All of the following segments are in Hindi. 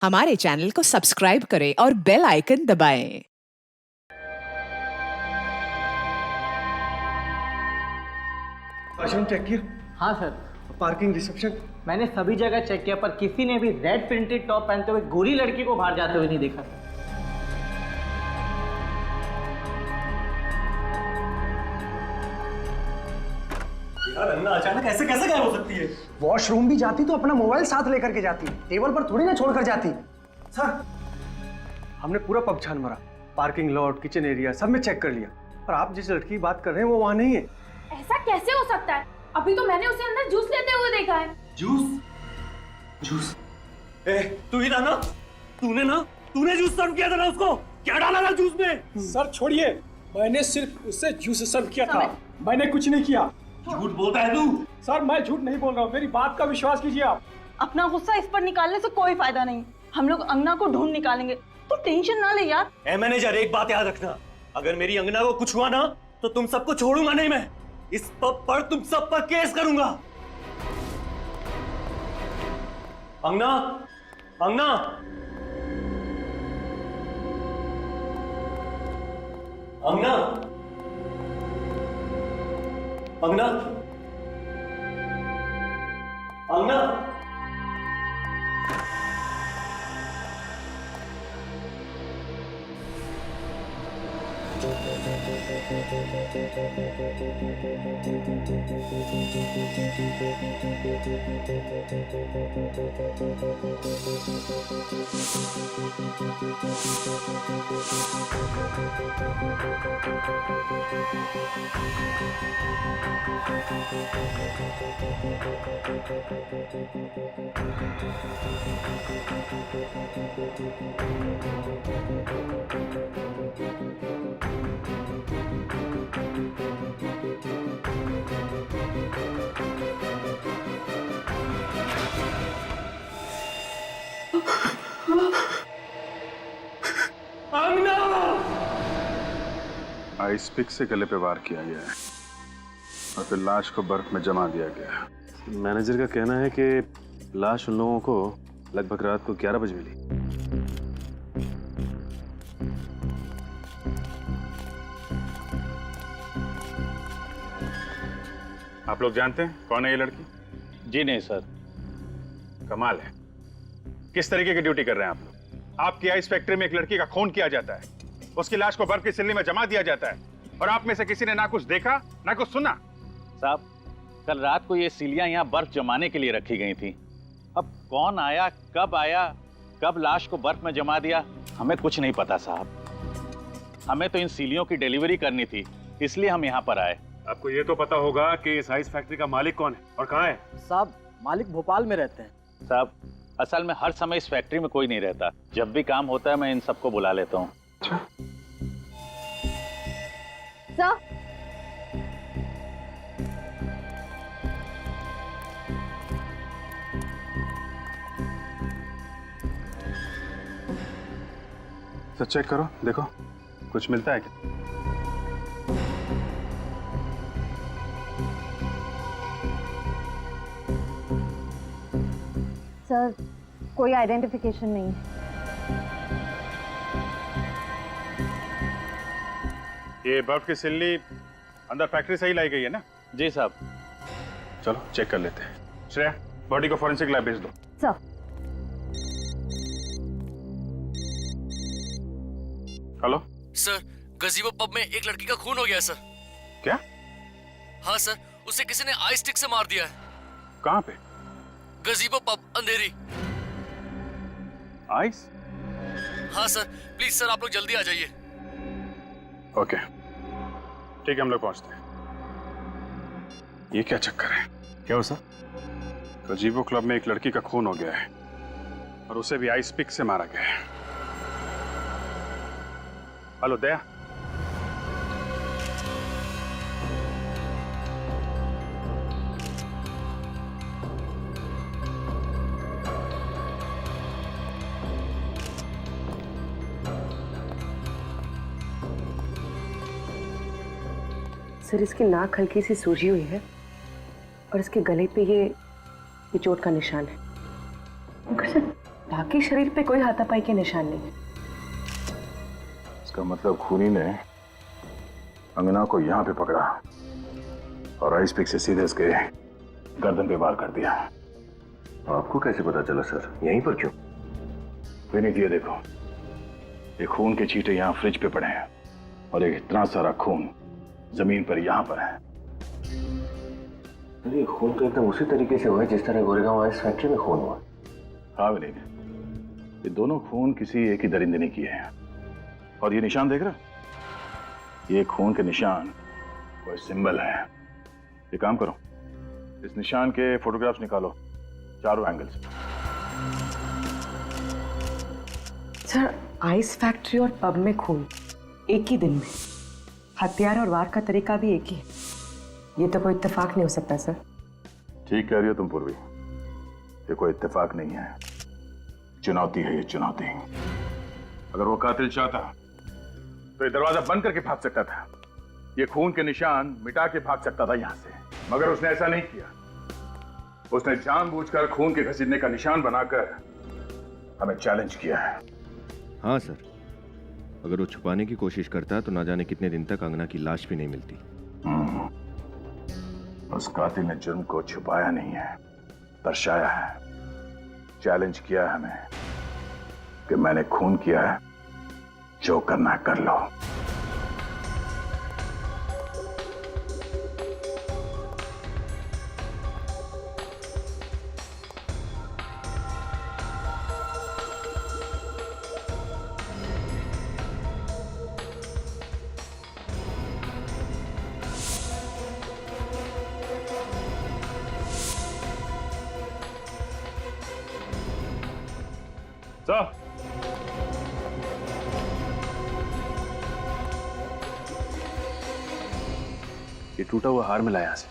हमारे चैनल को सब्सक्राइब करें और बेल आइकन दबाएं। वॉशरूम चेक किया? हाँ सर, पार्किंग, रिसेप्शन? मैंने सभी जगह चेक किया पर किसी ने भी रेड प्रिंटेड टॉप पहनते हुए गोरी लड़की को बाहर जाते हुए नहीं देखा। यार अन्ना अचानक ऐसे कैसे गायब हो सकती है? वॉशरूम भी जाती तो अपना मोबाइल साथ लेकर के जाती, टेबल पर थोड़ी ना छोड़कर जाती। सर, हमने पूरा पब छान मारा, पार्किंग लॉट, किचन एरिया सब में चेक कर लिया, पर आप जिस लड़की की बात कर रहे हैं वो वहाँ नहीं है। ऐसा कैसे हो सकता है? अभी तो मैंने उसे अंदर जूस लेते हुए देखा है। जूस? जूस? तू ही था ना? तूने जूस सर्व किया था ना उसको? क्या डाला था जूस में? सर छोड़िए, मैंने सिर्फ उसे जूस सर्व किया था, मैंने कुछ नहीं किया। झूठ बोलता है तू? सर मैं झूठ नहीं बोल रहा हूँ, मेरी बात का विश्वास कीजिए आप। अपना गुस्सा इस पर निकालने से कोई फायदा नहीं, हम लोग अंगना को ढूंढ निकालेंगे, तो टेंशन ना ले यार। ए मैनेजर, एक बात याद रखना, अगर मेरी अंगना को कुछ हुआ ना तो तुम सबको छोड़ूंगा नहीं मैं। इस पब पर तुम सब पर केस करूंगा। अंगना, अंगना, अंगना, अंगना, अंगना। आइस पिक से गले पे वार किया गया है और फिर लाश को बर्फ में जमा दिया गया। मैनेजर का कहना है कि लाश उन लोगों को लगभग रात को 11 बजे मिली। आप लोग जानते हैं कौन है ये लड़की? जी नहीं सर। कमाल है, किस तरीके की ड्यूटी कर रहे हैं आप लोग? आपकी आइस फैक्ट्री में एक लड़की का खून किया जाता है, उसकी लाश को बर्फ की सिल्ली में जमा दिया जाता है और आप में से किसी ने ना कुछ देखा ना कुछ सुना। साहब, कल रात को ये सिलियां यहाँ बर्फ जमाने के लिए रखी गई थी। अब कौन आया, कब लाश को बर्फ में जमा दिया, हमें कुछ नहीं पता साहब। हमें तो इन सिलियों की डिलीवरी करनी थी, इसलिए हम यहाँ पर आए। आपको ये तो पता होगा कि इस आइस फैक्ट्री का मालिक कौन है और कहाँ है? साहब, मालिक भोपाल में रहते हैं। साहब, असल में हर समय इस फैक्ट्री में कोई नहीं रहता, जब भी काम होता है मैं इन सबको बुला लेता हूँ। सर, तो चेक करो, देखो कुछ मिलता है क्या? सर कोई आइडेंटिफिकेशन नहीं है। ये बर्फ की सिल्ली अंदर फैक्ट्री से ही लाई गई है ना? जी साहब। चलो चेक कर लेते हैं। श्रेया, बॉडी को फॉरेंसिक लैब भेज दो। सर, हेलो सर, गजीबो पब में एक लड़की का खून हो गया है सर। क्या? हाँ सर, उसे किसी ने आइस स्टिक से मार दिया है। कहाँ पे? गजीबो पब, अंधेरी। आइस? हाँ सर, प्लीज सर आप लोग जल्दी आ जाइए। ओके ठीक है, हम लोग पहुंचते हैं। ये क्या चक्कर है? क्या हो सर? गजीबो क्लब में एक लड़की का खून हो गया है और उसे भी आइस पिक से मारा गया है। हेलो दया, सर इसकी नाक हल्की सी सूजी हुई है और इसके गले पे ये चोट का निशान है। बाकी शरीर पे कोई हाथापाई के निशान नहीं। इसका मतलब खूनी ने अंगना को यहाँ पे पकड़ा और आइस पिक से सीधे इसके गर्दन पे वार कर दिया। आपको कैसे पता चला सर? यहीं पर क्यों? विनीत, ये देखो, ये खून के छींटे यहाँ फ्रिज पे पड़े हैं और एक इतना सारा खून जमीन पर यहाँ पर है। ये खून तो एकदम उसी तरीके से हुआ है जिस तरह गोरेगांव आइस फैक्ट्री में खून हुआ। हाँ विनीत, ये दोनों खून किसी एक ही दरिंदे ने किए हैं। और ये निशान देख रहा, ये खून के निशान कोई सिंबल है। ये काम करो, इस निशान के फोटोग्राफ्स निकालो चारों एंगल से। सर, आइस फैक्ट्री और पब में खून एक ही दिन में, हथियार और वार का तरीका भी एक ही है। ये तो कोई इत्तेफाक नहीं हो सकता सर। ठीक कह रही हो तुम पूर्वी, ये कोई इत्तेफाक नहीं है, चुनौती है ये चुनौती। अगर वो कातिल चाहता तो ये दरवाजा बंद करके भाग सकता था, ये खून के निशान मिटा के भाग सकता था यहां से, मगर उसने ऐसा नहीं किया। उसने जानबूझकर खून के घसीटने का निशान बनाकर हमें चैलेंज किया है। हाँ सर, अगर वो छुपाने की कोशिश करता तो ना जाने कितने दिन तक अंगना की लाश भी नहीं मिलती। उस कातिल ने जुर्म को छुपाया नहीं है, दर्शाया है, चैलेंज किया है हमें कि मैंने खून किया है, जो करना है कर लो। ये टूटा हुआ हार मिला यहाँ से।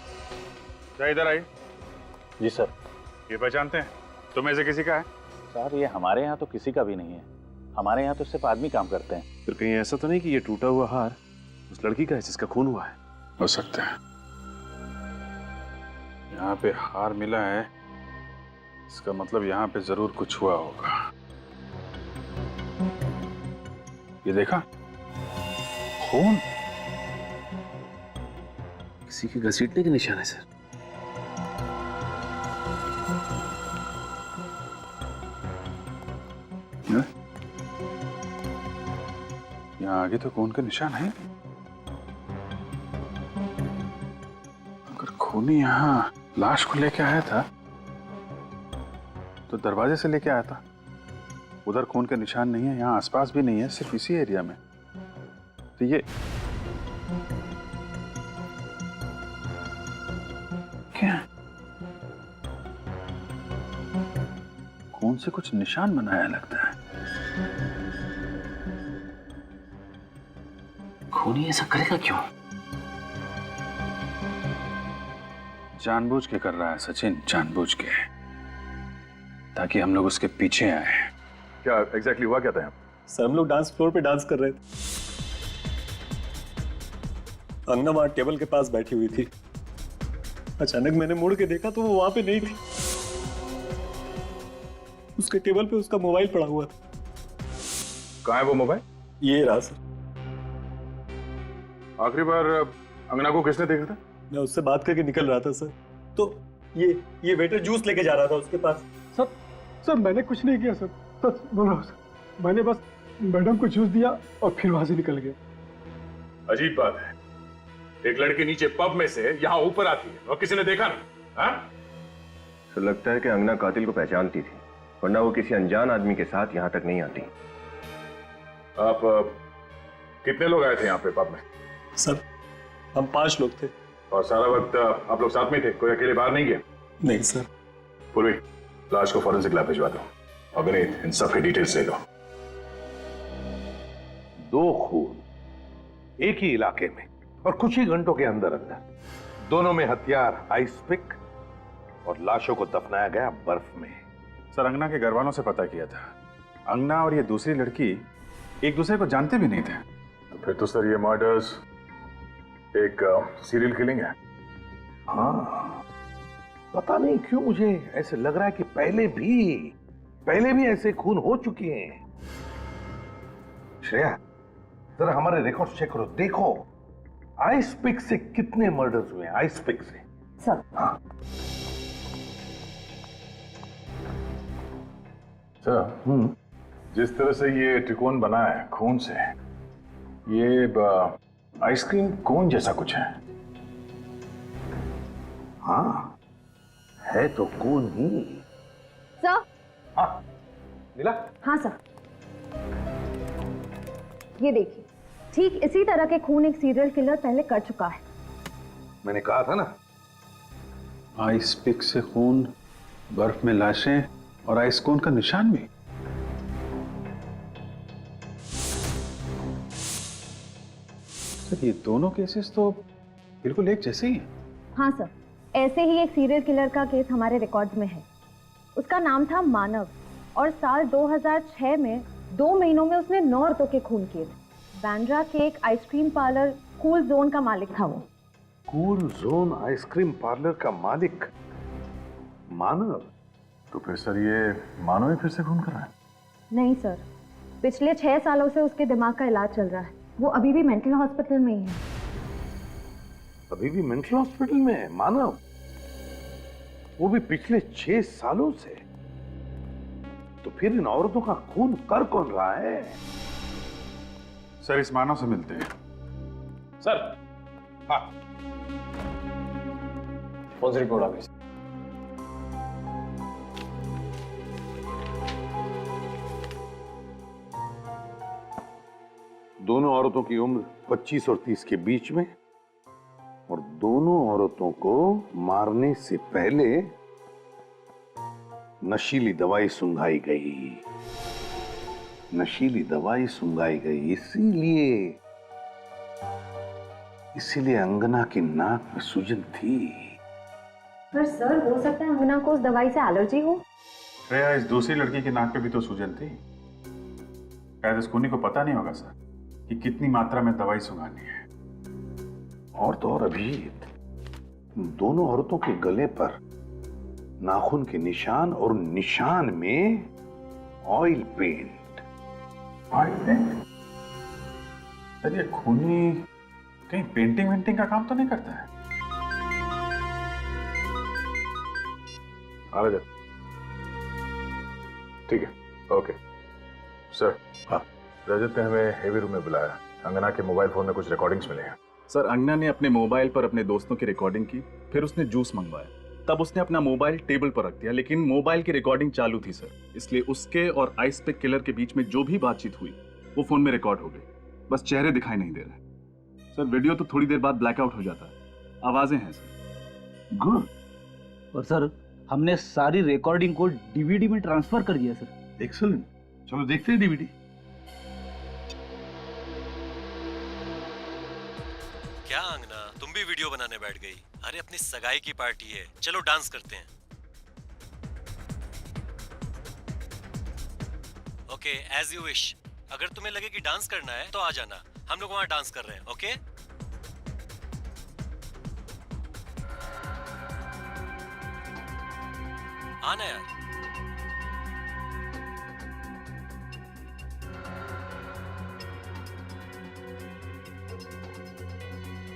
क्या इधर आई? जी सर। ये पहचानते हैं? तुम्हें से किसी का है? सर ये हमारे यहाँ तो किसी का भी नहीं है, हमारे यहाँ तो सिर्फ आदमी काम करते हैं। फिर कहीं ऐसा तो नहीं कि ये टूटा हुआ हार उस लड़की का है जिसका खून हुआ है? हो सकता है। यहाँ पे हार मिला है, इसका मतलब यहाँ पे जरूर कुछ हुआ होगा। ये देखा, खून किसी के घसीटने के निशान है सर। यहाँ आगे तो खून के निशान है। अगर खूनी यहाँ लाश को लेके आया था तो दरवाजे से लेके आया था। उधर खून के निशान नहीं है, यहाँ आसपास भी नहीं है, सिर्फ इसी एरिया में। तो ये क्या? खून से कुछ निशान बनाया लगता है। खूनी ऐसा करेगा क्यों? जानबूझ के कर रहा है सचिन, जानबूझ के, ताकि हम लोग उसके पीछे आए। क्या एग्जैक्टली हुआ क्या था यहाँ? सर हम लोग डांस फ्लोर पे डांस कर रहे थे। अंगना वहां टेबल के पास बैठी हुई थी। अचानक मैंने मुड़ के देखा तो वो वहां पे नहीं थी। उसके टेबल पे उसका मोबाइल पड़ा हुआ था। कहाँ है वो मोबाइल? ये रहा सर। आखिरी बार अंगना को किसने देखा था? मैं उससे बात करके निकल रहा था सर, तो ये वेटर जूस लेके जा रहा था उसके पास। सर मैंने कुछ नहीं किया सर, सच बोल रहा हूं सर। मैंने बस मैडम को जूस दिया और फिर वहां से निकल गया। अजीब बात है, एक लड़की नीचे पब में से यहाँ ऊपर आती है और किसी ने देखा नहीं? हाँ? तो लगता है कि अंगना कातिल को पहचानती थी, वरना वो किसी अनजान आदमी के साथ यहाँ तक नहीं आती। आप कितने लोग आए थे यहाँ पे पब में? सर हम 5 लोग थे। और सारा वक्त आप लोग साथ में थे, कोई अकेले बाहर नहीं गया? नहीं सर। पूर्वी, लाश को फॉरेंसिक लैब भिजवा दो और विनीत, इन सब की डिटेल्स ले लो। 2 खून एक ही इलाके में और कुछ ही घंटों के अंदर अंदर, दोनों में हथियार आइस पिक और लाशों को दफनाया गया बर्फ में। सर अंगना के घर वालों से पता किया था, अंगना और ये दूसरी लड़की एक दूसरे को जानते भी नहीं थे। फिर तो सर ये मर्डर्स एक सीरियल किलिंग है। हाँ, पता नहीं क्यों मुझे ऐसे लग रहा है कि पहले भी पहले भी ऐसे खून हो चुके हैं। श्रेया, जरा हमारे रिकॉर्ड चेक करो, देखो आइस पिक से कितने मर्डर्स हुए हैं, आइस पिक से। सर। हाँ सर, जिस तरह से ये त्रिकोण बना है खून से, ये आइसक्रीम कोन जैसा कुछ है। हाँ, है तो कौन ही। सर। हाँ नीला। हाँ सर, ये देखिए, ठीक इसी तरह के खून एक सीरियल किलर पहले कर चुका है। मैंने कहा था ना। आइस पिक से खून, बर्फ में लाशें और आइस कोन का निशान भी। सर, ये दोनों केसेस तो बिल्कुल एक जैसे ही हैं। हाँ सर, ऐसे ही एक सीरियल किलर का केस हमारे रिकॉर्ड्स में है। उसका नाम था मानव और साल 2006 में 2 महीनों में उसने 9 औरतों के खून किए थे। बांद्रा के एक आइसक्रीम पार्लर कूल जोन का मालिक था वो। कूल जोन आइसक्रीम पार्लर का मालिक मानव? तो फिर सर ये मानव ही फिर से खून कर रहा है? नहीं सर, पिछले 6 सालों से उसके दिमाग का इलाज चल रहा है। वो अभी भी मेंटल हॉस्पिटल में ही है। अभी भी मेंटल हॉस्पिटल में है मानव? वो भी पिछले 6 सालों से? तो फिर इन औरतों का खून कर कौन रहा है? सर, इस मानव से मिलते हैं। सर। हाँ, कौन सी रिपोर्ट आ गई? दोनों औरतों की उम्र 25 और 30 के बीच में, और दोनों औरतों को मारने से पहले नशीली दवाई सुंघाई गई। नशीली दवाई सुंघाई गई, इसीलिए अंगना की नाक में सूजन थी। पर सर, हो सकता है अंगना को उस दवाई से एलर्जी हो। श्रेया, इस दूसरी लड़की की नाक पे भी तो सूजन थी। शायद इस खूनी को पता नहीं होगा सर कि कितनी मात्रा में दवाई सुंघानी है। और तो और अभिजीत, दोनों औरतों के गले पर नाखून के निशान और निशान में oil paint. Oil paint? Sir, ये खूनी कहीं पेंटिंग वेंटिंग का काम तो नहीं करता है? आ रहा। ठीक है, ओके सर। हाँ, रजत ने हमें हेवी रूम में बुलाया। अंगना के मोबाइल फोन में कुछ रिकॉर्डिंग्स मिले हैं। सर, अंगना ने अपने मोबाइल पर अपने दोस्तों की रिकॉर्डिंग की, फिर उसने जूस मंगवाया, तब उसने अपना मोबाइल टेबल पर रख दिया, लेकिन मोबाइल की रिकॉर्डिंग चालू थी सर, इसलिए उसके और आइस पिक किलर के बीच में जो भी बातचीत हुई वो फोन में रिकॉर्ड हो गई, बस चेहरे दिखाई नहीं दे रहे। सर, वीडियो तो थोड़ी देर बाद ब्लैकआउट हो जाता है, आवाजें हैं सर। गुड। और सर, हमने सारी रिकॉर्डिंग को डीवीडी में ट्रांसफर कर दिया सर। एक्सीलेंट, चलो देखते हैं डीवीडी। क्या अंगना, तुम भी वीडियो बनाने बैठ गई? अरे अपनी सगाई की पार्टी है, चलो डांस करते हैं। Okay, as you wish. अगर तुम्हें लगे कि डांस करना है तो आ जाना, हम लोग वहां डांस कर रहे हैं। ओके? आना यार।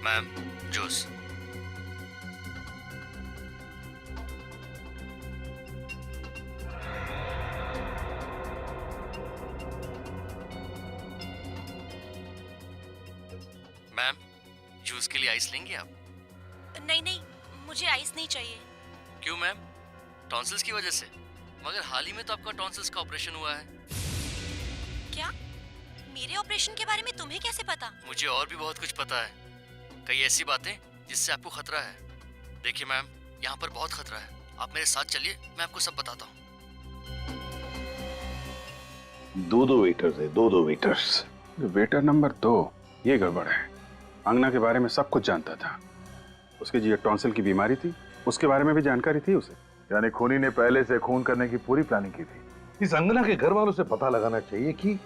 Ma'am, juice. मैम, जूस के लिए आइस लेंगे आप? नहीं नहीं, मुझे आइस नहीं चाहिए। क्यों मैम? टॉन्सिल्स की वजह से? मगर हाल ही में तो आपका टॉन्सिल्स का ऑपरेशन हुआ है। क्या? मेरे ऑपरेशन के बारे में तुम्हें कैसे पता? मुझे और भी बहुत कुछ पता है, कई ऐसी बातें जिससे आपको खतरा है। देखिए मैम, यहाँ पर बहुत खतरा है, आप मेरे साथ चलिए, मैं आपको सब बताता हूँ। दो वेटर्स है, दो वेटर्स। वेटर नंबर 2 ये गड़बड़ है। अंगना के बारे में सब कुछ जानता था, उसके जी टॉन्सिल की बीमारी थी, उसके बारे में भी जानकारी थी उसे। यानी खूनी ने पहले से खून करने की पूरी प्लानिंग की थी। इस अंगना के घर वालों से पता लगाना चाहिए कि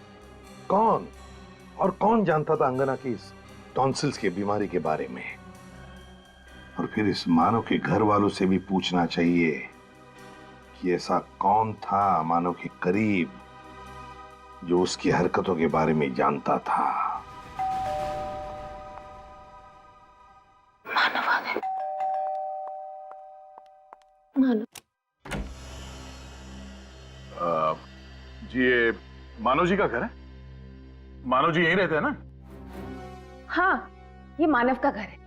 कौन जानता था अंगना की इस टॉन्सिल्स की बीमारी के बारे में, और फिर इस मानव के घर वालों से भी पूछना चाहिए कि ऐसा कौन था मानव के करीब जो उसकी हरकतों के बारे में जानता था। मानव आ गए। मानव जी ये मानव जी का घर है? मानव जी यहीं रहते हैं ना? हाँ, ये मानव का घर है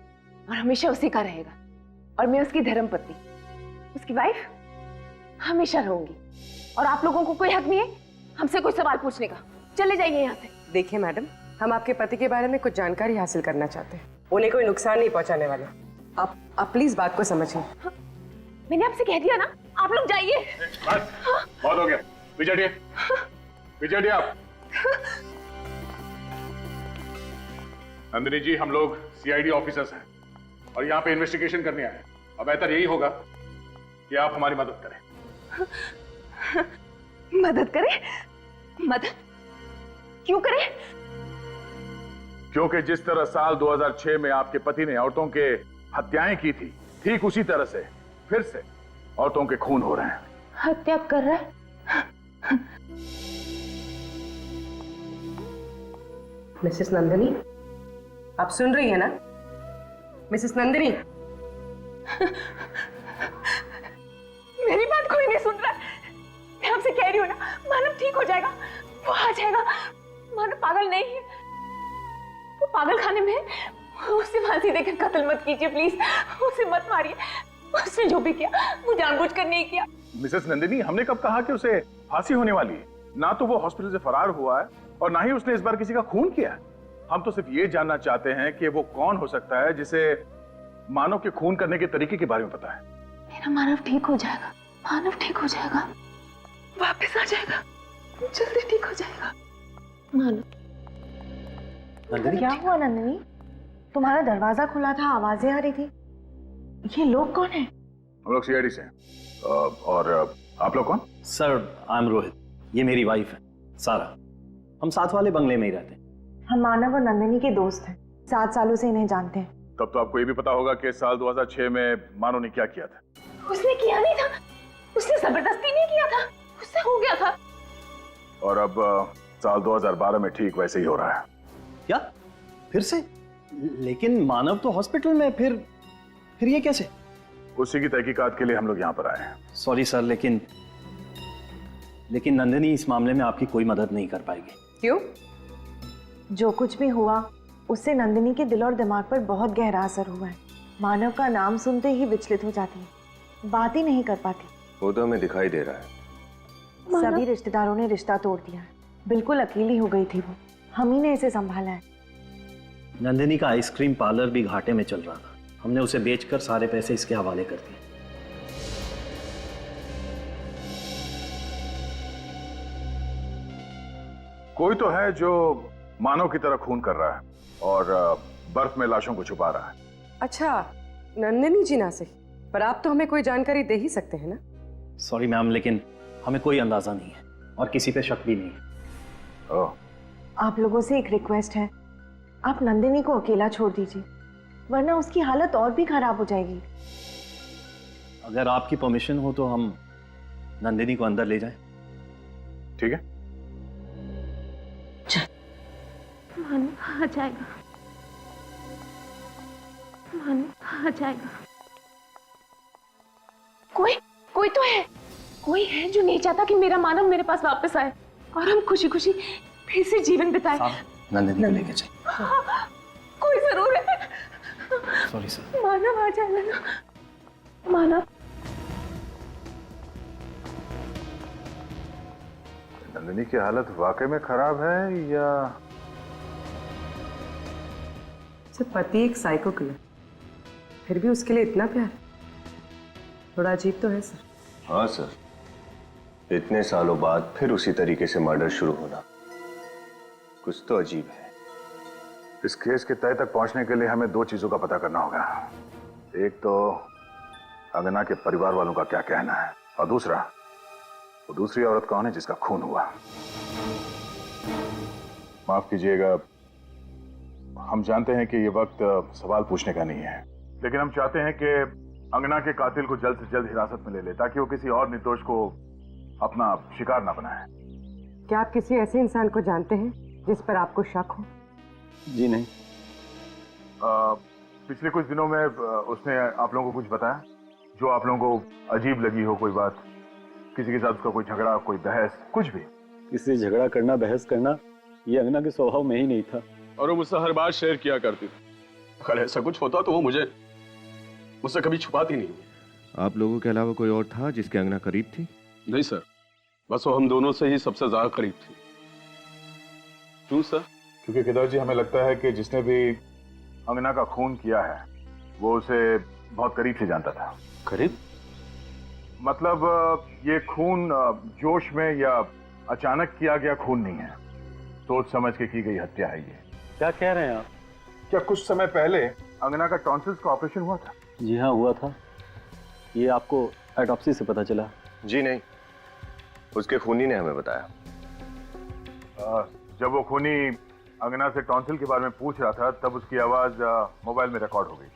और हमेशा उसी का रहेगा। और मैं उसकी धर्मपत्नी, उसकी वाइफ हमेशा रहूंगी। और आप लोगों को कोई हक नहीं है हमसे कोई सवाल पूछने का। चले जाइए यहाँ से। देखिए मैडम, हम आपके पति के बारे में कुछ जानकारी हासिल करना चाहते हैं। उन्हें कोई नुकसान नहीं पहुंचाने वाले। आप प्लीज बात को समझिए। हाँ, मैंने आपसे कह दिया ना, आप लोग जाइए। बस, बहुत हो गया। विजय आप। नंदिनी जी, हम लोग सीआईडी ऑफिसर्स हैं और यहाँ पे इन्वेस्टिगेशन करने आए हैं। अब बेहतर यही होगा कि आप हमारी मदद करें। मदद करें? मदद क्यों करें? क्योंकि जिस तरह साल 2006 में आपके पति ने औरतों के हत्याएं की थी, ठीक उसी तरह से फिर से औरतों के खून हो रहे हैं। हत्या कर रहा है? मिसेस नंदिनी, आप सुन रही है ना? मिसेस नंदिनी, मेरी बात कोई नहीं सुन रहा। मैं आपसे कह रही हूँ ना, मानव ठीक हो जाएगा, वो आ जाएगा। मानव पागल नहीं है, वो पागल खाने में है। उसे फांसी देकर कत्ल मत कीजिए प्लीज, उसे मत मारिए। उसने जो भी किया वो जानबूझकर नहीं किया। मिसेस नंदिनी, हमने कब कहा कि उसे फांसी होने वाली है? ना तो वो हॉस्पिटल से फरार हुआ है और ना ही उसने इस बार किसी का खून किया है। हम तो सिर्फ ये जानना चाहते हैं कि वो कौन हो सकता है जिसे मानव के खून करने के तरीके के बारे में पता है। मेरा मानव ठीक हो जाएगा, मानव ठीक हो जाएगा, वापस आ जाएगा, जल्दी ठीक हो जाएगा। मानव। क्या हुआ नंदिनी? तुम्हारा दरवाजा खुला था, आवाजें आ रही थी। ये लोग कौन हैं? हम लोग सीआईडी से हैं। और आप लोग कौन? सर, आई एम रोहित, ये मेरी वाइफ है सारा। हम साथ वाले बंगले में ही रहते हैं। हम मानव और नंदिनी के दोस्त हैं, 7 सालों से इन्हें जानते हैं। तब तो आपको ये भी पता होगा कि साल 2006 में मानव ने क्या किया था। उसने किया नहीं था, उसने जबरदस्ती नहीं किया था, उससे हो गया था। और अब साल 2012 में ठीक वैसे ही हो रहा है। क्या? फिर से? लेकिन मानव तो हॉस्पिटल में, फिर ये कैसे? उसी की तहकीकात के लिए हम लोग यहाँ पर आए हैं। सॉरी सर, लेकिन नंदिनी इस मामले में आपकी कोई मदद नहीं कर पाएगी। क्यों? जो कुछ भी हुआ उससे नंदिनी के दिल और दिमाग पर बहुत गहरा असर हुआ है। मानव का नाम सुनते ही विचलित हो जाती है, बात ही नहीं कर पाती। वो तो हमें दिखाई दे रहा है। सभी रिश्तेदारों ने रिश्ता तोड़ दिया है। बिल्कुल अकेली हो गई थी वो, हम ही ने इसे संभाला है। नंदिनी का आइसक्रीम पार्लर भी घाटे में चल रहा था, हमने उसे बेचकर सारे पैसे इसके हवाले कर दिए। कोई तो है जो मानव की तरह खून कर रहा है और बर्फ में लाशों को छुपा रहा है। अच्छा, नंदिनी जी ना सही, पर आप तो हमें कोई जानकारी दे ही सकते हैं ना? सॉरी मैम, लेकिन हमें कोई अंदाजा नहीं है और किसी पे शक भी नहीं है। आप लोगों से एक रिक्वेस्ट है, आप नंदिनी को अकेला छोड़ दीजिए, वरना उसकी हालत और भी खराब हो जाएगी। अगर आपकी परमिशन हो तो हम नंदिनी को अंदर ले जाएं। ठीक है। मानव आ जाएगा, मानव आ जाएगा। कोई तो है, कोई है जो नहीं चाहता कि मेरा मानव मेरे पास वापस आए और हम खुशी खुशी फिर से जीवन बिताएं। नंदिनी को लेके चल। हाँ, कोई जरूर है। Sorry sir. मानव आ जाएगा ना? मानव। नंदिनी की हालत वाकई में खराब है या? सर, पति एक साइको किलर, फिर भी उसके लिए इतना प्यार, थोड़ा अजीब तो है सर। हाँ सर, इतने सालों बाद फिर उसी तरीके से मर्डर शुरू होना कुछ तो अजीब है। इस केस के तय तक पहुंचने के लिए हमें 2 चीजों का पता करना होगा। एक तो अंगना के परिवार वालों का क्या कहना है, और दूसरा वो दूसरी औरत कौन है जिसका खून हुआ। माफ कीजिएगा, हम जानते हैं कि ये वक्त सवाल पूछने का नहीं है, लेकिन हम चाहते हैं कि अंगना के कातिल को जल्द से जल्द हिरासत में ले ले ताकि वो किसी और निर्दोष को अपना शिकार ना बनाए। क्या आप किसी ऐसे इंसान को जानते हैं जिस पर आपको शक हो? जी नहीं। पिछले कुछ दिनों में उसने आप लोगों को कुछ बताया जो आप लोगों को अजीब लगी हो? कोई बात, किसी के साथ उसका कोई झगड़ा, कोई बहस, कुछ भी? किसी से झगड़ा करना, बहस करना ये अंगना के स्वभाव में ही नहीं था। और वो मुझसे हर बात शेयर किया करती थी। अगर ऐसा कुछ होता तो वो मुझसे कभी छुपाती नहीं। आप लोगों के अलावा कोई और था जिसके अंगना करीब थी? नहीं सर, बस वो हम दोनों से ही सबसे ज्यादा करीब थी। क्यों सर? क्योंकि केदार जी, हमें लगता है कि जिसने भी अंगना का खून किया है वो उसे बहुत करीब से जानता था। करीब? मतलब ये खून जोश में या अचानक किया गया खून नहीं है, सोच समझ के की गई हत्या है ये। क्या कह रहे हैं आप? क्या कुछ समय पहले अंगना का टॉन्सिल्स का ऑपरेशन हुआ था? जी हाँ, हुआ था। ये आपको ऑटोप्सी से पता चला? जी नहीं, उसके खूनी ने हमें बताया। जब वो खूनी अंगना से टॉन्सिल के बारे में पूछ रहा था तब उसकी आवाज मोबाइल में रिकॉर्ड हो गई।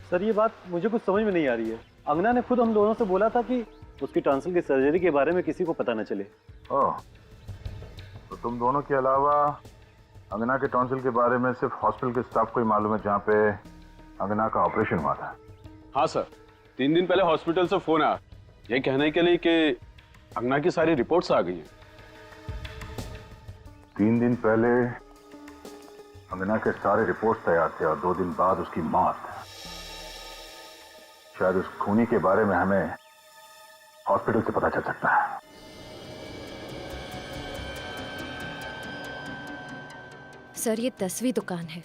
सर ये बात मुझे कुछ समझ में नहीं आ रही है। अंगना ने खुद हम दोनों से बोला था कि उसकी टॉन्सिल की सर्जरी के बारे में किसी को पता न चले। ओह, तो तुम दोनों के अलावा अंगना के टॉन्सिल के बारे में सिर्फ हॉस्पिटल के स्टाफ को ही मालूम है जहाँ पे अंगना का ऑपरेशन हुआ था? हाँ सर, 3 दिन पहले हॉस्पिटल से फोन आया ये कहने के लिए कि अंगना की सारी रिपोर्ट्स आ गई हैं। 3 दिन पहले अंगना के सारे रिपोर्ट्स तैयार थे और 2 दिन बाद उसकी मौत। शायद उस खूनी के बारे में हमें हॉस्पिटल से पता चल सकता है। सर ये 10वीं दुकान है।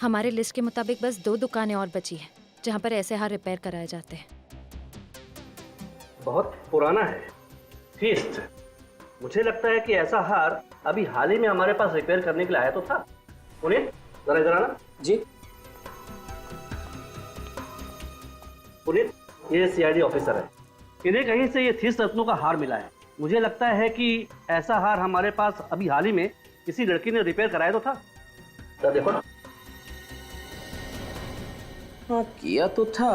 हमारे लिस्ट के मुताबिक बस 2 दुकानें और बची हैं जहां पर ऐसे हार रिपेयर कराए जाते हैं। बहुत पुराना है फीस्ट। मुझे लगता है कि ऐसा हार अभी हाल ही में हमारे पास रिपेयर करने के लिए आया तो था। उन्हें जरा इधर आना। जी पुनीत, ये सीआईडी ऑफिसर है। इन्हें कहीं से ये 30 रत्नों का हार मिला है। मुझे लगता है कि ऐसा हार हमारे पास अभी हाल ही में किसी लड़की ने रिपेयर कराया तो था। तो देखो ना। हाँ किया तो था।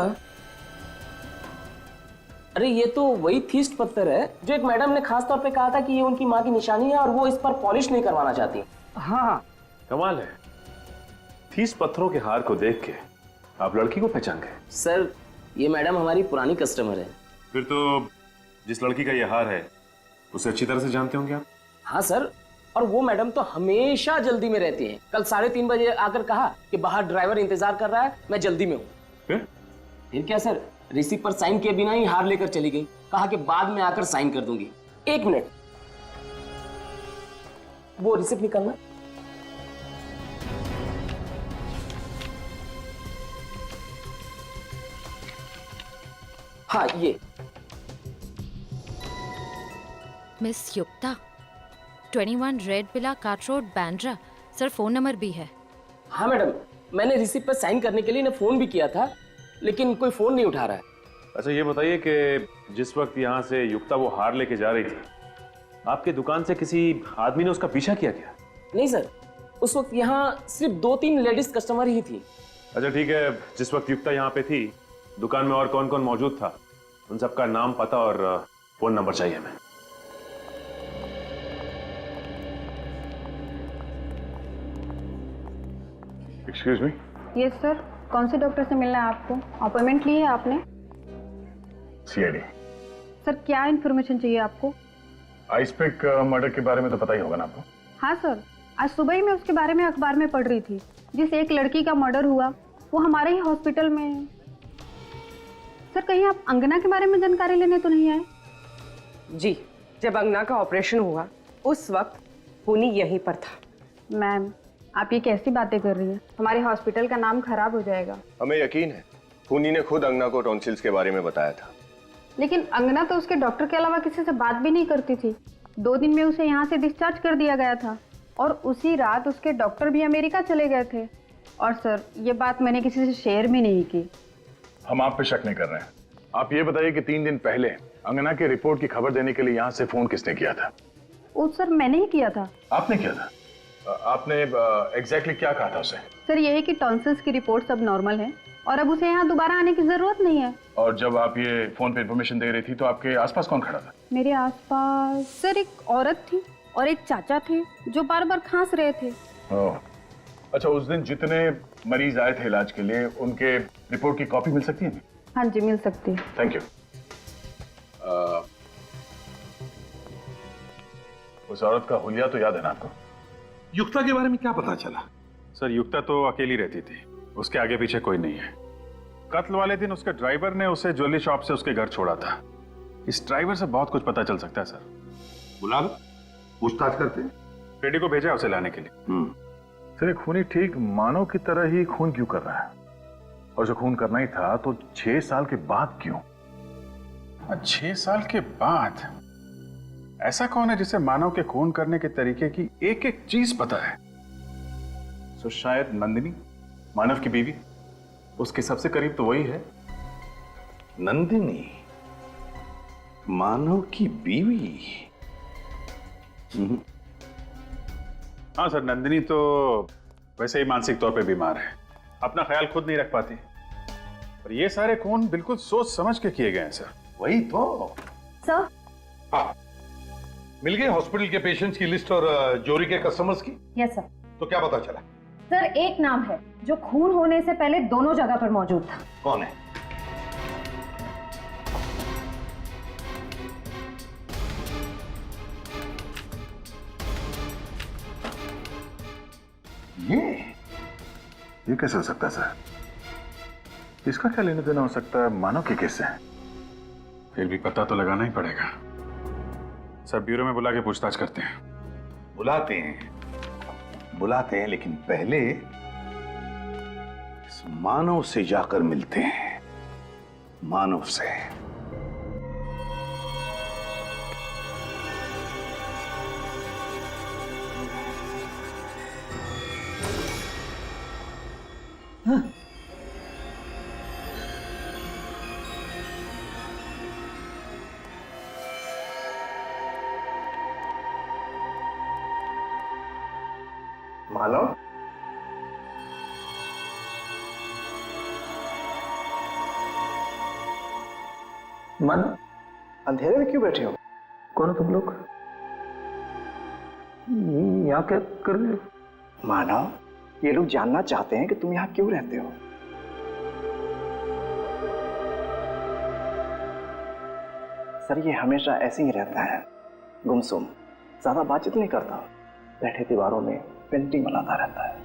अरे ये तो वही थीस्ट पत्थर है जो एक मैडम ने खास तौर पे कहा था कि ये उनकी माँ की निशानी है और वो इस पर पॉलिश नहीं करवाना चाहती। हाँ कमाल है, थीस्ट पत्थरों के हार को देख के आप लड़की को पहचान गए? सर ये मैडम हमारी पुरानी कस्टमर है। फिर तो जिस लड़की का ये हार है उसे अच्छी तरह से जानते होंगे आप? हाँ सर, और वो मैडम तो हमेशा जल्दी में रहती हैं। कल 3:30 बजे आकर कहा कि बाहर ड्राइवर इंतजार कर रहा है, मैं जल्दी में हूँ। फिर क्या सर, रिसीप्ट पर साइन किए बिना ही हार लेकर चली गई। कहा कि बाद में आकर साइन कर दूंगी। 1 मिनट, वो रिसीप्ट निकालना। हाँ ये मिस युक्ता, 21 रेड विला काट road Bandra. Sir phone number भी है। हाँ मैडम, मैंने रिसीप्ट पर साइन करने के लिए फोन भी किया था लेकिन कोई फोन नहीं उठा रहा है। अच्छा ये बताइए कि जिस वक्त यहाँ से युक्ता वो हार लेके जा रही थी, आपके दुकान से किसी आदमी ने उसका पीछा किया क्या? नहीं सर, उस वक्त यहाँ सिर्फ 2-3 लेडीज कस्टमर ही थी। अच्छा ठीक है, जिस वक्त युक्ता यहाँ पे थी दुकान में और कौन कौन मौजूद था, उन सबका नाम, पता और फोन नंबर चाहिए हमें। Excuse me. यस सर, कौन से डॉक्टर से मिलना है आपको? अपॉइंटमेंट ली है आपने? सीआईडी। सर क्या इन्फॉर्मेशन चाहिए आपको? आइसपिक मर्डर के बारे में तो पता ही होगा ना आपको? हाँ सर, आज सुबह ही मैं उसके बारे में अखबार में पढ़ रही थी। जिस एक लड़की का मर्डर हुआ वो हमारे ही हॉस्पिटल में। सर कहीं आप अंगना के बारे में जानकारी लेने तो नहीं आए? जी, जब अंगना का ऑपरेशन हुआ उस वक्त खूनी यहीं पर था। मैम आप ये कैसी बातें कर रही हैं? हमारे हॉस्पिटल का नाम खराब हो जाएगा। हमें यकीन है खूनी ने खुद अंगना को टॉन्सिल्स के बारे में बताया था। लेकिन अंगना तो उसके डॉक्टर के अलावा किसी से बात भी नहीं करती थी। 2 दिन में उसे यहाँ से डिस्चार्ज कर दिया गया था और उसी रात उसके डॉक्टर भी अमेरिका चले गए थे। और सर ये बात मैंने किसी से शेयर भी नहीं की। हम आप पे शक नहीं कर रहे हैं। आप ये बताइए कि 3 दिन पहले अंगना के रिपोर्ट की खबर देने के लिए यहाँ से फोन किसने किया था? वो सर मैंने ही किया था। आपने किया था? आपने एग्जैक्टली क्या कहा था उसे? सर ये है कि टॉन्सिल्स की रिपोर्ट सब नॉर्मल है, और अब उसे यहाँ दोबारा आने की जरूरत नहीं है। और जब आप ये फोन पे इन्फॉर्मेशन दे रही थी तो आपके आसपास कौन खड़ा था? मेरे आसपास सर एक औरत थी और एक चाचा थे जो बार बार खांस रहे थे। ओह, अच्छा, उस दिन जितने मरीज आए थे इलाज के लिए उनके रिपोर्ट की कॉपी मिल सकती है? हाँ जी, मिल सकती है। Thank you. उस औरत का हुलिया तो याद है ना आपको? युक्ता के बारे में क्या पता चला? सर, युक्ता तो अकेली रहती थी, उसके आगे पीछे कोई नहीं है। कत्ल वाले दिन उसके ड्राइवर ने उसे ज्वेलरी शॉप से उसके घर छोड़ा था। इस ड्राइवर से बहुत कुछ पता चल सकता है सर। बुला लो, पूछताछ करते हैं। पेडी को भेजा उसे लाने के लिए। सर, एक खूनी ठीक मानव की तरह ही खून क्यों कर रहा है? और जो खून करना ही था तो 6 साल के बाद क्यों? 6 साल के बाद? ऐसा कौन है जिसे मानव के खून करने के तरीके की एक एक चीज पता है? तो शायद नंदिनी, मानव की बीवी। उसके सबसे करीब तो वही है। नंदिनी मानव की बीवी? हाँ सर, नंदिनी तो वैसे ही मानसिक तौर पे बीमार है, अपना ख्याल खुद नहीं रख पाती। और ये सारे खून बिल्कुल सोच समझ के किए गए हैं सर। वही तो सर। हाँ, मिल गए हॉस्पिटल के पेशेंट्स की लिस्ट और जोरी के कस्टमर्स की? Yes sir. तो क्या पता चला? सर, एक नाम है जो खून होने से पहले दोनों जगह पर मौजूद था। कौन है? ये कैसे हो सकता है सर? इसका क्या लेना देना हो सकता है मानव के केस से? फिर भी पता तो लगाना ही पड़ेगा सर। ब्यूरो में बुला के पूछताछ करते हैं। बुलाते हैं, लेकिन पहले इस मानव से जाकर मिलते हैं। मानव से। मानव, मानव, अंधेरे में क्यों बैठे हो? कौन हो तुम लोग? यहाँ क्या कर रहे हो? मानव, ये लोग जानना चाहते हैं कि तुम यहाँ क्यों रहते हो। सर, ये हमेशा ऐसे ही रहता है, गुमसुम, ज्यादा बातचीत नहीं करता, बैठे दीवारों में पेंटिंग बनाता रहता है।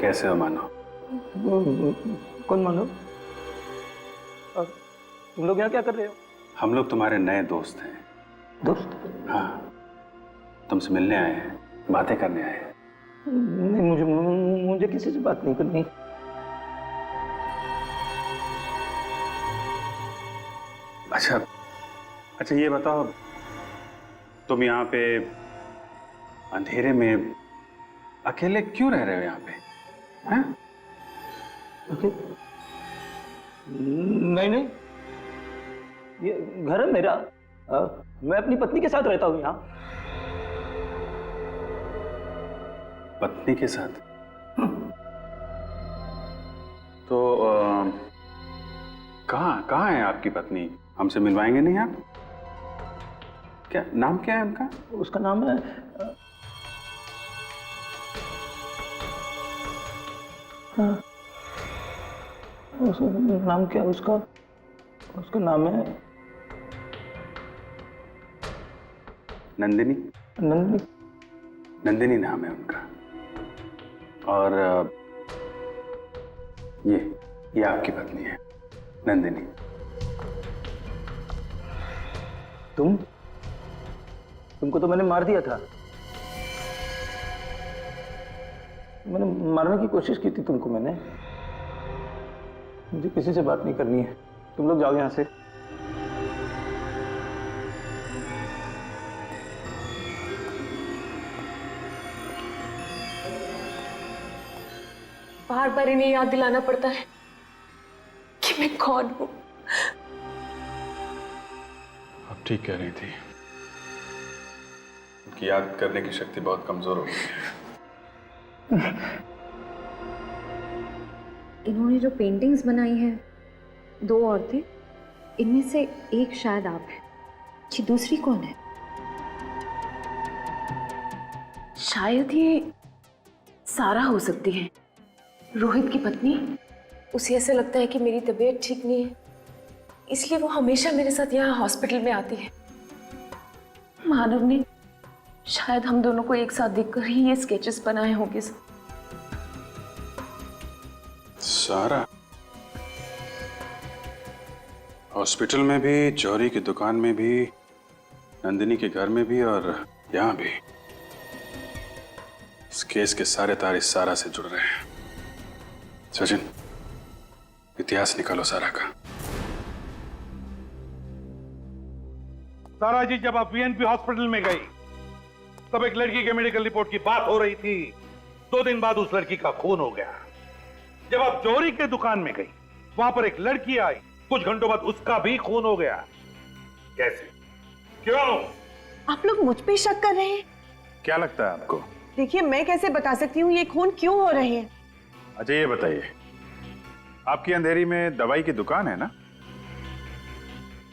कैसे हो मानव? कौन मानव? तुम लोग यहाँ क्या कर रहे हो? हम लोग तुम्हारे नए दोस्त हैं। दोस्त? हाँ, तुमसे मिलने आए हैं, बातें करने आए हैं। नहीं, मुझे किसी से बात नहीं करनी। अच्छा ये बताओ, तुम यहाँ पे अंधेरे में अकेले क्यों रह रहे हो यहाँ पे? हैं? नहीं, ये घर है मेरा। मैं अपनी पत्नी के साथ रहता हूँ यहाँ। पत्नी के साथ? तो कहाँ है आपकी पत्नी? हमसे मिलवाएंगे नहीं आप? क्या नाम क्या है उनका? उसका नाम है उसका नाम क्या? उसका नाम है नंदिनी। नंदिनी नाम है उनका। और ये आपकी पत्नी है, नंदिनी। तुमको तो मैंने मार दिया था। मैंने मारने की कोशिश की थी तुमको। मैंने मुझे किसी से बात नहीं करनी है। तुम लोग जाओ यहाँ से। बार बार इन्हें याद दिलाना पड़ता है कि मैं कौन हूं। आप ठीक कह रही थी, उनकी याद करने की शक्ति बहुत कमजोर हो गई है। इन्होंने जो पेंटिंग्स बनाई है, 2 औरतें, इनमें से एक शायद आप हैं। जी दूसरी कौन है? शायद ये सारा हो सकती है, रोहित की पत्नी। उसे ऐसा लगता है कि मेरी तबीयत ठीक नहीं है, इसलिए वो हमेशा मेरे साथ यहाँ हॉस्पिटल में आती है। मानव ने शायद हम दोनों को एक साथ देखकर ही ये स्केचेस बनाए होंगे। सारा हॉस्पिटल में भी, जौहरी की दुकान में भी, नंदिनी के घर में भी और यहां भी। इस केस के सारे तार इस सारा से जुड़ रहे हैं। सचिन, इतिहास निकालो सारा का। सारा जी, जब आप वीएनपी हॉस्पिटल में गई तब एक लड़की के मेडिकल रिपोर्ट की बात हो रही थी। 2 दिन बाद उस लड़की का खून हो गया। जब आप जौहरी के दुकान में गई, वहां पर एक लड़की आई, कुछ घंटों बाद उसका भी खून हो गया। कैसे? क्यों? आप लोग मुझ पे शक कर रहे हैं? क्या लगता है आपको? देखिए, मैं कैसे बता सकती हूँ ये खून क्यों हो रहे हैं। अच्छा ये बताइए, आपकी अंधेरी में दवाई की दुकान है ना?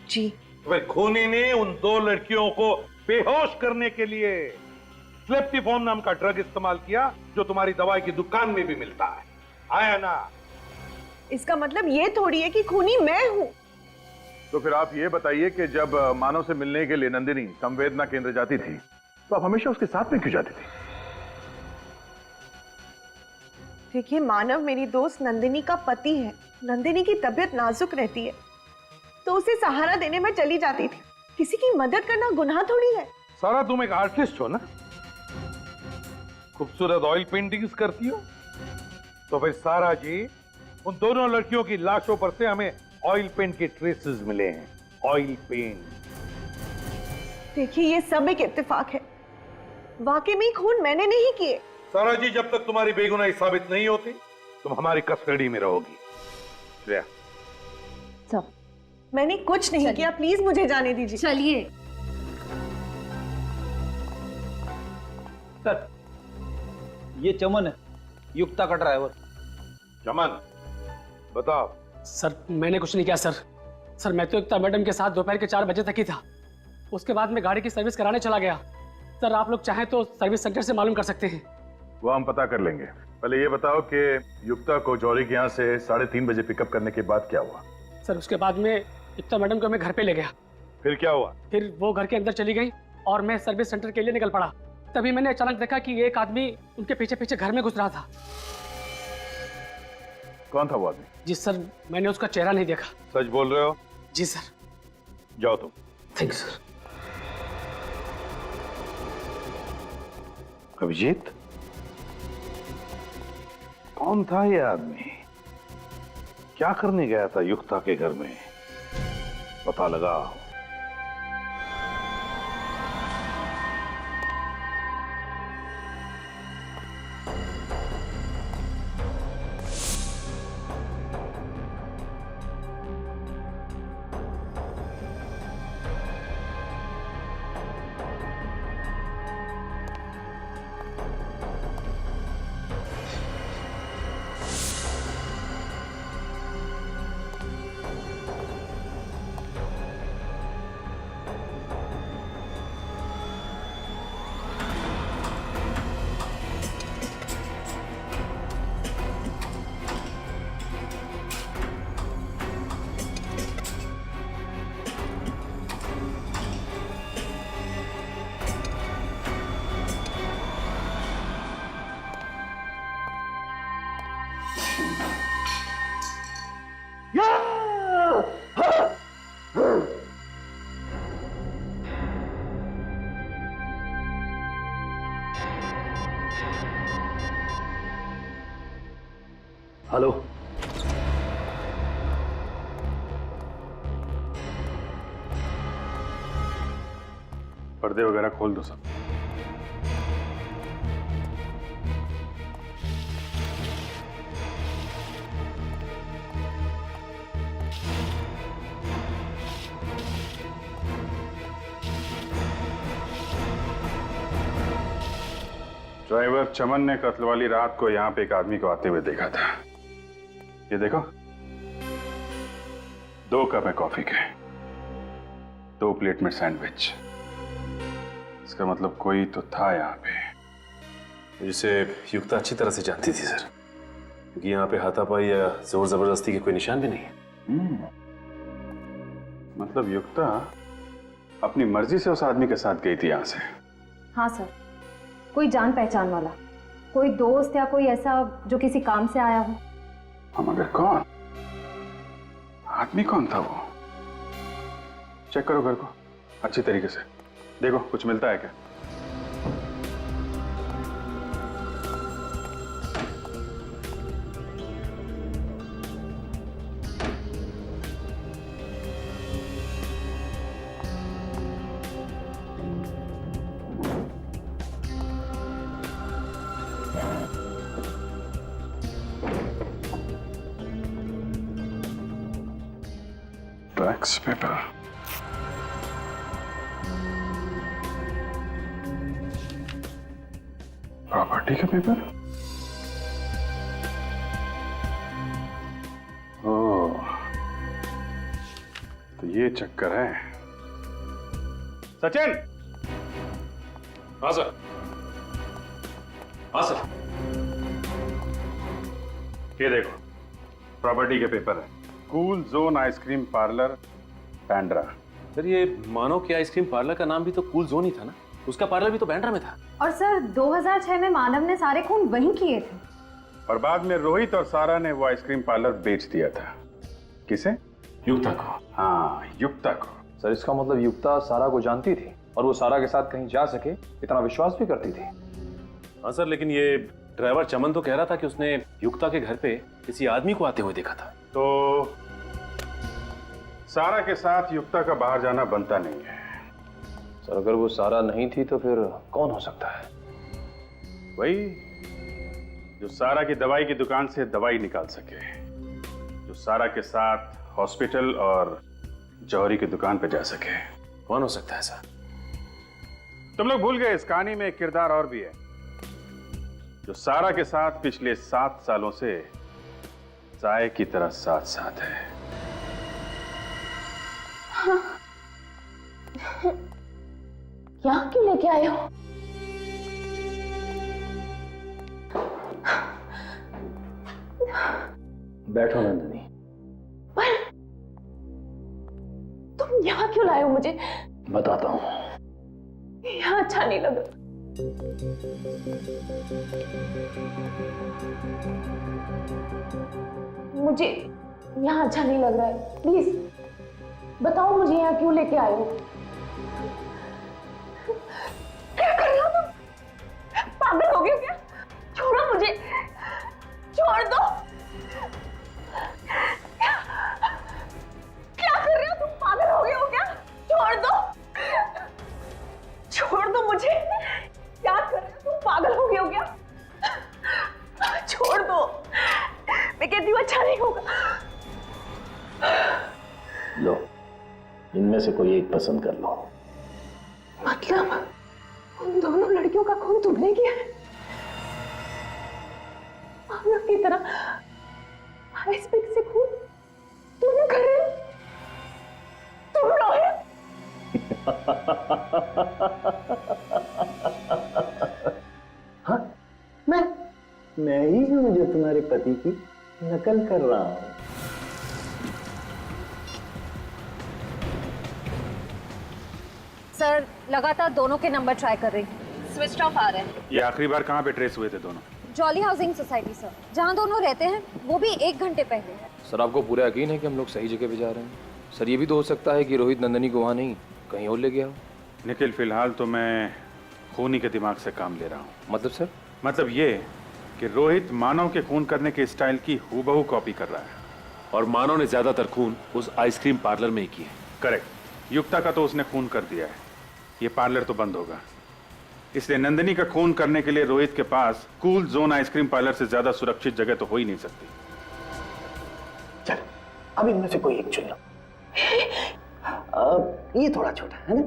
जी। वह खूनी ने उन 2 लड़कियों को बेहोश करने के लिए स्लेप्टिफॉर्म नाम का ड्रग इस्तेमाल किया, जो तुम्हारी दवाई की दुकान में भी मिलता है। आया ना? इसका मतलब ये थोड़ी है कि खूनी मैं हूँ। तो फिर आप ये बताइए कि जब मानव से मिलने के लिए नंदिनी संवेदना केंद्र जाती थी, तो आप हमेशा उसके साथ में क्यों जाती थी? देखिए, मानव मेरी दोस्त नंदिनी का पति है। नंदिनी की तबीयत नाजुक रहती है, तो उसे सहारा देने में चली जाती थी। किसी की मदद करना गुनाह थोड़ी है। सारा, तुम एक आर्टिस्ट हो ना? खूबसूरत ऑयल पेंटिंग्स करती हो। तो फिर सारा जी, उन दोनों लड़कियों की लाशों पर से हमें ऑयल पेंट के ट्रेसेस मिले हैं। Oil paint. देखिए, ये सब एक इत्तेफाक है। वाकई में खून मैंने नहीं किए। सारा जी, जब तक तुम्हारी बेगुनाही साबित नहीं होती, तुम हमारी कस्टडी में रहोगी। सब मैंने कुछ नहीं किया। प्लीज मुझे जाने दीजिए। चलिए। सर, ये चमन है, युक्ता का ड्राइवर। चमन, बताओ। सर, मैंने कुछ नहीं किया सर। सर, मैं तो युक्ता मैडम के साथ दोपहर के 4 बजे तक ही था। उसके बाद मैं गाड़ी की सर्विस कराने चला गया। सर, आप लोग चाहें तो सर्विस सेंटर से मालूम कर सकते हैं। वो हम पता कर लेंगे। पहले ये बताओ कि युक्ता को जौहरी के यहाँ से 3:30 बजे पिकअप करने के बाद क्या हुआ? सर, उसके बाद में युक्ता मैडम को मैं घर पे ले गया। फिर क्या हुआ? फिर वो घर के अंदर चली गई और मैं सर्विस सेंटर के लिए निकल पड़ा। तभी मैंने अचानक देखा कि एक आदमी उनके पीछे पीछे घर में घुस रहा था। कौन था वो आदमी? जी सर, मैंने उसका चेहरा नहीं देखा। सच बोल रहे हो? जी सर। जाओ तुम। Thank you sir. अभिजीत, कौन था ये आदमी? क्या करने गया था युक्ता के घर में? पता लगाओ। हेलो। पर्दे वगैरह खोल दो सब। ड्राइवर चमन ने कत्ल वाली रात को यहाँ पे एक आदमी को आते हुए देखा था। ये देखो, 2 कप है कॉफी के, 2 प्लेट में सैंडविच। इसका मतलब कोई तो था यहाँ पे। जिसे युक्ता अच्छी तरह से जानती थी सर, क्योंकि यहाँ पे हाथापाई या जोर जबरदस्ती के कोई निशान भी नहीं है। मतलब युक्ता अपनी मर्जी से उस आदमी के साथ गई थी यहाँ से? हाँ सर, कोई जान पहचान वाला, कोई दोस्त या कोई ऐसा जो किसी काम से आया हो। हम मगर कौन? आदमी कौन था वो? चेक करो घर को अच्छी तरीके से, देखो कुछ मिलता है क्या। टैक्स पेपर, प्रॉपर्टी का पेपर। ओह, तो ये चक्कर है। सचिन। हाँ सर। हाँ सर। ये देखो, प्रॉपर्टी के पेपर है। Cool zone ice cream parlour, Bandra. Sir ये मानव के आइसक्रीम पार्लर का नाम भी तो कूल जोन ही था ना, उसका पार्लर भी तो बैंड्रा में था। और सर 2006 में मानव ने सारे खून वहीं किए थे। और बाद में रोहित और सारा ने वो आइसक्रीम पार्लर बेच दिया था। किसे? युक्ता को। हाँ, युक्ता को। सर इसका मतलब युक्ता सारा को जानती थी और वो सारा के साथ कहीं जा सके इतना विश्वास भी करती थी। हाँ सर, लेकिन ये ड्राइवर चमन तो कह रहा था कि उसने युक्ता के घर पे किसी आदमी को आते हुए देखा था। तो सारा के साथ युक्ता का बाहर जाना बनता नहीं है। सर अगर वो सारा नहीं थी तो फिर कौन हो सकता है? वही जो सारा की दवाई की दुकान से दवाई निकाल सके, जो सारा के साथ हॉस्पिटल और जौहरी की दुकान पे जा सके। कौन हो सकता है सर? तुम लोग भूल गए, इस कहानी में एक किरदार और भी है जो सारा के साथ पिछले 7 सालों से साए की तरह साथ साथ है। यहाँ क्यों लेके आए हो? बैठो नंदिनी। पर तुम यहाँ क्यों लाए हो मुझे? बताता हूँ। यहाँ अच्छा नहीं लगा। मुझे यहाँ अच्छा नहीं लग रहा है, प्लीज बताओ मुझे यहाँ क्यों लेके आए हो? क्या कर रहे हो तुम? पागल हो गए हो क्या? छोड़ो मुझे, छोड़ दो। क्या कर रहे हो तुम? पागल हो गए हो क्या? छोड़ दो, छोड़ दो मुझे। क्या कर रहे हो तुम? पागल हो गए हो क्या? छोड़ दो, मैं कहती हूँ अच्छा नहीं होगा। लो, इनमें से कोई एक पसंद कर लो। मतलब उन दोनों लड़कियों का खून तुमने किया है? मानव की तरह आइसपिक से खून तुम कर रहे हो? तुम रोहित? हाँ, मैं ही हूँ जो तुम्हारे पति की नकल कर रहा हूँ। सर लगातार दोनों के नंबर ट्राई कर रही हूँ, स्विच ऑफ आ रहे हैं। ये आखिरी बार कहाँ पे ट्रेस हुए थे दोनों? जॉली हाउसिंग सोसाइटी सर, जहाँ दोनों रहते हैं, वो भी 1 घंटे पहले। सर आपको पूरा यकीन है कि हम लोग सही जगह पे जा रहे हैं? सर ये भी तो हो सकता है कि रोहित नंदिनी को वहाँ नहीं कहीं और ले गया हो। निखिल, फिलहाल तो मैं खूनी के दिमाग से काम ले रहा हूँ। मतलब सर? मतलब ये कि रोहित मानव के खून करने के स्टाइल की हूबहू कॉपी कर रहा है। और मानव ने ज्यादातर खून उस आइसक्रीम पार्लर में ही किए। करेक्ट। युक्ता का तो उसने खून कर दिया है, ये पार्लर तो बंद होगा। इसलिए नंदिनी का खून करने के लिए रोहित के पास कूल जोन आइसक्रीम पार्लर से ज्यादा सुरक्षित जगह तो हो ही नहीं सकती। चल, अब इनमें से कोई एक चुन लो। ये थोड़ा छोटा है ना?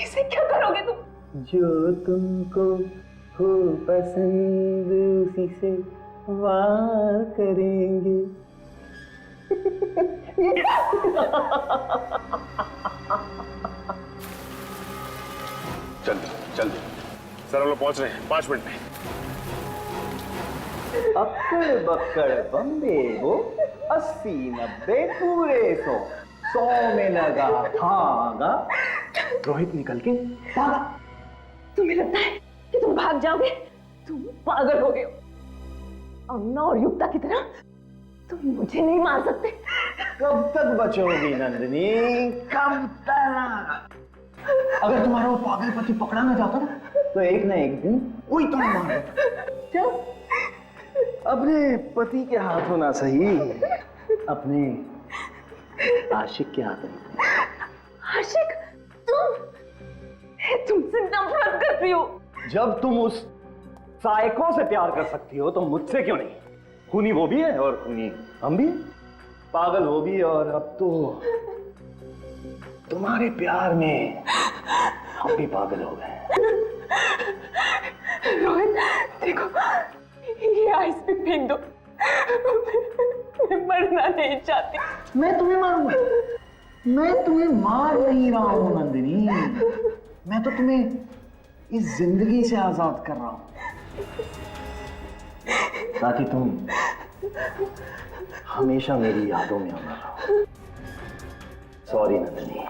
इसे क्या करोगे तुम? जो तुमको हो पसंद उसी से वार करेंगे। जल्दी जल्दी सर, हम लोग पहुंच रहे हैं 5 मिनट में। अक्कड़ बक्कड़ बम्बे हो, 80-90 पूरे 100 में लगा धागा। रोहित निकल के भागा। तुम्हें लगता है कि तुम भाग जाओगे? तुम पागल हो गए हो। अंगना और युक्ता की तरह तुम मुझे नहीं मार सकते। कब तक बचोगी नंदिनी, कब तक? अगर तुम्हारा वो पागल पति पकड़ा ना जाता ना, तो एक ना एक दिन कोई तुम्हें मार देता। क्या? अपने पति के हाथों ना सही, अपने आशिक के हाथों में। आशिक? तुमसे नफरत करती हो। जब तुम उस साइको से प्यार कर सकती हो तो मुझसे क्यों नहीं? खूनी वो भी है और खूनी हम भी, पागल वो भी, और अब तो तुम्हारे प्यार में हम भी पागल हो गए। रोहित देखो, ये आइस पे फेंक दो। मैं मरना नहीं चाहती। मैं तुम्हें मारूंगा? मैं तुम्हें मार नहीं रहा हूं नंदिनी, मैं तो तुम्हें इस जिंदगी से आजाद कर रहा हूं, ताकि तुम हमेशा मेरी यादों में अमर रहो। सॉरी नंदिनी।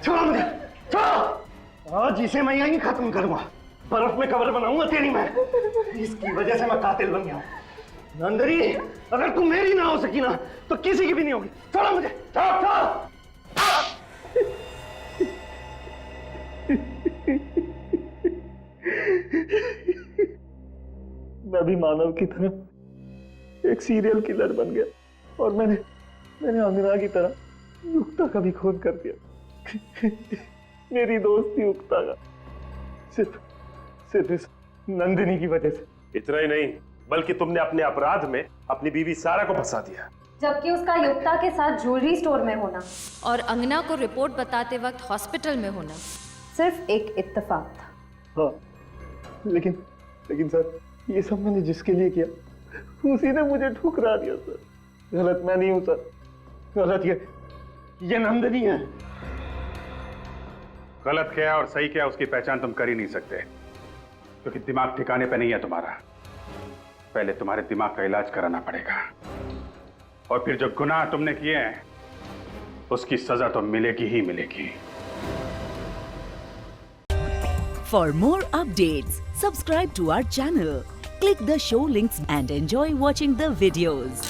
छोड़ो मुझे, छोड़ो। आज इसे मैं यहीं खत्म करूंगा, बर्फ में कब्र बनाऊंगा तेरी मैं। इसकी वजह से मैं कातिल बन गया हूं। नंदिनी, अगर तू मेरी ना हो सकी ना, तो किसी की भी नहीं होगी। छोड़ो मुझे, छोड़ो, छोड़ो। मैं भी मानव की तरह एक सीरियल किलर बन गया, और मैंने अंगना की तरह युक्ता का भी खून कर दिया। मेरी दोस्ती युक्ता का सिर्फ इस नंदिनी की वजह से। इतना ही नहीं, बल्कि तुमने अपने अपराध में अपनी बीवी सारा को फंसा दिया, जबकि उसका युक्ता के साथ ज्वेलरी स्टोर में होना और अंगना को रिपोर्ट बताते वक्त हॉस्पिटल में होना सिर्फ एक इत्तेफाक था। हाँ, लेकिन सर, ये सब मैंने जिसके लिए किया उसी ने मुझे ठुकरा दिया सर। गलत मैं नहीं हूं सर, गलत ये नंदिनी है। गलत क्या और सही क्या उसकी पहचान तुम कर ही नहीं सकते, क्योंकि दिमाग ठिकाने पे नहीं है तुम्हारा। पहले तुम्हारे दिमाग का इलाज कराना पड़ेगा, और फिर जो गुनाह तुमने किए हैं उसकी सजा तो मिलेगी ही मिलेगी। For more updates, subscribe to our channel, click the show links and enjoy watching the videos.